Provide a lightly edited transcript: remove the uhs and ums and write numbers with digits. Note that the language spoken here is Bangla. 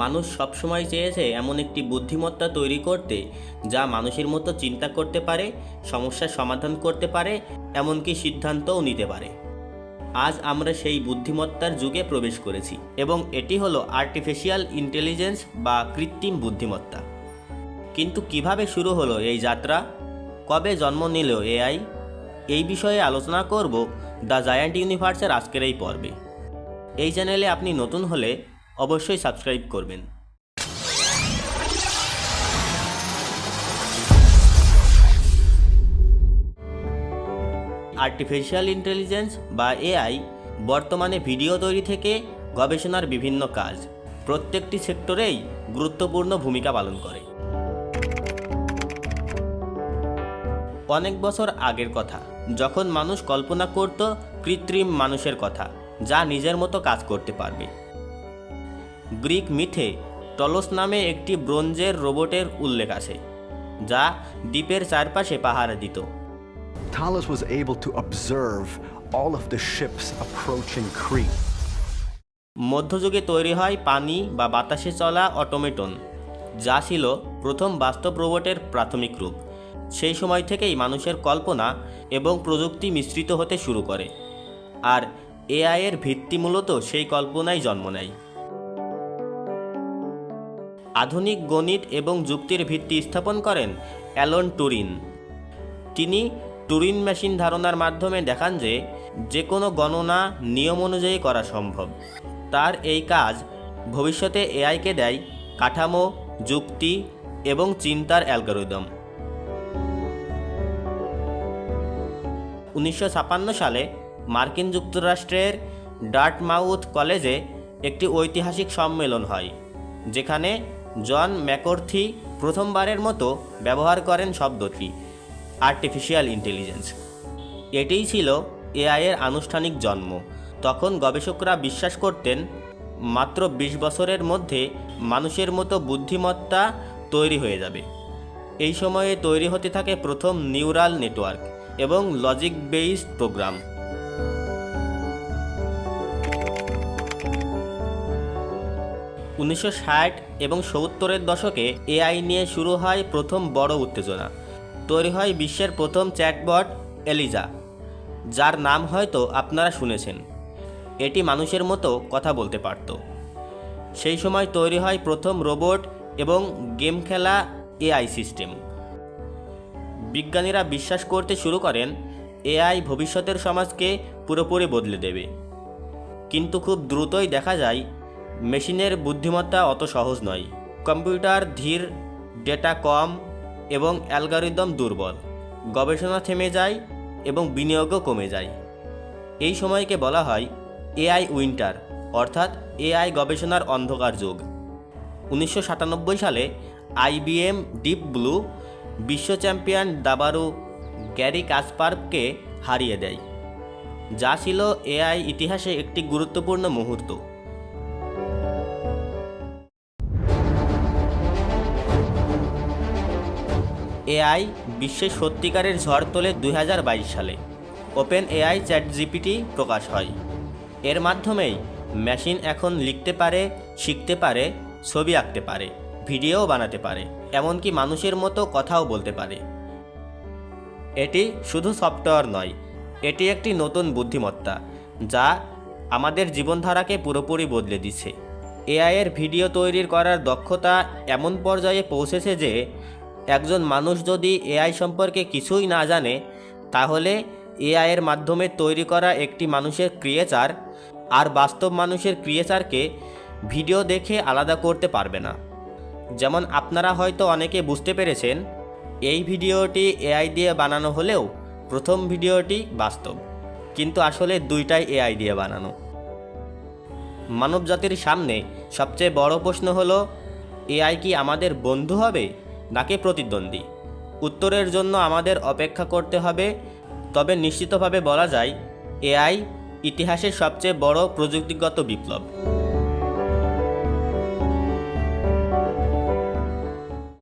মানুষ সবসময় চেয়েছে এমন একটি বুদ্ধিমত্তা তৈরি করতে যা মানুষের মতো চিন্তা করতে পারে, সমস্যার সমাধান করতে পারে, এমনকি সিদ্ধান্তও নিতে পারে। আজ আমরা সেই বুদ্ধিমত্তার যুগে প্রবেশ করেছি এবং এটি হলো আর্টিফিশিয়াল ইন্টেলিজেন্স বা কৃত্রিম বুদ্ধিমত্তা। কিন্তু কিভাবে শুরু হলো এই যাত্রা? কবে জন্ম নিল এআই? এই বিষয়ে আলোচনা করব দ্য জায়ান্ট ইউনিভার্সের আজকের এই পর্বে। এই চ্যানেলে আপনি নতুন হলে অবশ্যই সাবস্ক্রাইব করবেন। আর্টিফিশিয়াল ইন্টেলিজেন্স বা এআই বর্তমানে ভিডিও তৈরি থেকে গবেষণার বিভিন্ন কাজ, প্রত্যেকটি সেক্টরেই গুরুত্বপূর্ণ ভূমিকা পালন করে। অনেক বছর আগের কথা, যখন মানুষ কল্পনা করত কৃত্রিম মানুষের কথা, যা নিজের মতো কাজ করতে পারবে। গ্রিক মিথে টলস নামে একটি ব্রোঞ্জের রোবটের উল্লেখ আছে, যা দ্বীপের চারপাশে পাহারা দিত। Talos was able to observe all of the ships approaching Crete. মধ্যযুগে তৈরি হয় পানি বা বাতাসে চলা অটোমেটন, যা ছিল প্রথম বাস্তব রোবটের প্রাথমিক রূপ। সেই সময় থেকেই মানুষের কল্পনা এবং প্রযুক্তি মিশ্রিত হতে শুরু করে, আর এআই এর ভিত্তি মূলত সেই কল্পনায় জন্ম নেয়। আধুনিক গণিত এবং যুক্তির ভিত্তি স্থাপন করেন অ্যালান টুরিং। তিনি টুরিং মেশিন ধারণার মাধ্যমে দেখান যে কোনো গণনা নিয়ম অনুযায়ী করা সম্ভব। তার এই কাজ ভবিষ্যতে এআইকে দেয় কাঠামো, যুক্তি এবং চিন্তার অ্যালগরিদম। 1956 সালে মার্কিন যুক্তরাষ্ট্রের ডার্টমাউথ কলেজে একটি ঐতিহাসিক সম্মেলন হয়, যেখানে জন ম্যাককার্থি প্রথমবারের মতো ব্যবহার করেন শব্দটি আর্টিফিশিয়াল ইন্টেলিজেন্স। এটিই ছিল এআই এর আনুষ্ঠানিক জন্ম। তখন গবেষকরা বিশ্বাস করতেন মাত্র 20 বছরের মধ্যে মানুষের মতো বুদ্ধিমত্তা তৈরি হয়ে যাবে। এই সময়ে তৈরি হতে থাকে প্রথম নিউরাল নেটওয়ার্ক এবং লজিক বেসড প্রোগ্রাম। 1960 এবং 70-এর দশকে এআই নিয়ে শুরু হয় প্রথম বড় উত্তেজনা। তৈরি হয় বিশ্বের প্রথম চ্যাটবট এলিজা, যার নাম হয়তো আপনারা শুনেছেন। এটি মানুষের মতো কথা বলতে পারত। সেই সময় তৈরি হয় প্রথম রোবট এবং গেম খেলা এআই সিস্টেম। বিজ্ঞানীরা বিশ্বাস করতে শুরু করেন এআই ভবিষ্যতের সমাজকে পুরোপুরি বদলে দেবে। কিন্তু খুব দ্রুতই দেখা যায় মেশিনের বুদ্ধিমত্তা অত সহজ নয়। কম্পিউটার ধীর, ডেটা কম এবং অ্যালগরিদম দুর্বল। গবেষণা থেমে যায় এবং বিনিয়োগও কমে যায়। এই সময়কে বলা হয় এআই উইন্টার, অর্থাৎ এআই গবেষণার অন্ধকার যুগ। 1997 সালে আইবিএম ডিপ ব্লু বিশ্ব চ্যাম্পিয়ন দাবারু গ্যারি কাসপারভকে হারিয়ে দেয়, যা ছিল এআই ইতিহাসে একটি গুরুত্বপূর্ণ মুহূর্ত। এআই বিশ্বের সত্যিকারের ঝড় তোলে 2022 সালে। ওপেন এআই চ্যাটজিপিটি প্রকাশ হয়। এর মাধ্যমেই মেশিন এখন লিখতে পারে, শিখতে পারে, ছবি আঁকতে পারে, ভিডিও বানাতে পারে, এমনকি মানুষের মতো কথাও বলতে পারে। এটি শুধু সফটওয়্যার নয়, এটি একটি নতুন বুদ্ধিমত্তা যা আমাদের জীবনধারাকে পুরোপুরি বদলে দিচ্ছে। এআই এর ভিডিও তৈরির করার দক্ষতা এমন পর্যায়ে পৌঁছেছে যে একজন মানুষ যদি এআই সম্পর্কে কিছুই না জানে, তাহলে এআই এর মাধ্যমে তৈরি করা একটি মানুষের ক্রিয়েচার আর বাস্তব মানুষের ক্রিয়েচারকে ভিডিও দেখে আলাদা করতে পারবে না। যেমন আপনারা হয়তো অনেকে বুঝতে পেরেছেন, এই ভিডিওটি এআই দিয়ে বানানো হলেও প্রথম ভিডিওটি বাস্তব, কিন্তু আসলে দুইটাই এআই দিয়ে বানানো। মানবজাতির সামনে সবচেয়ে বড় প্রশ্ন হলো, এআই কি আমাদের বন্ধু হবে নাকি প্রতিদ্বন্দ্বী? উত্তরের জন্য আমাদের অপেক্ষা করতে হবে। তবে নিশ্চিতভাবে বলা যায়, এআই ইতিহাসের সবচেয়ে বড় প্রযুক্তিগত বিপ্লব।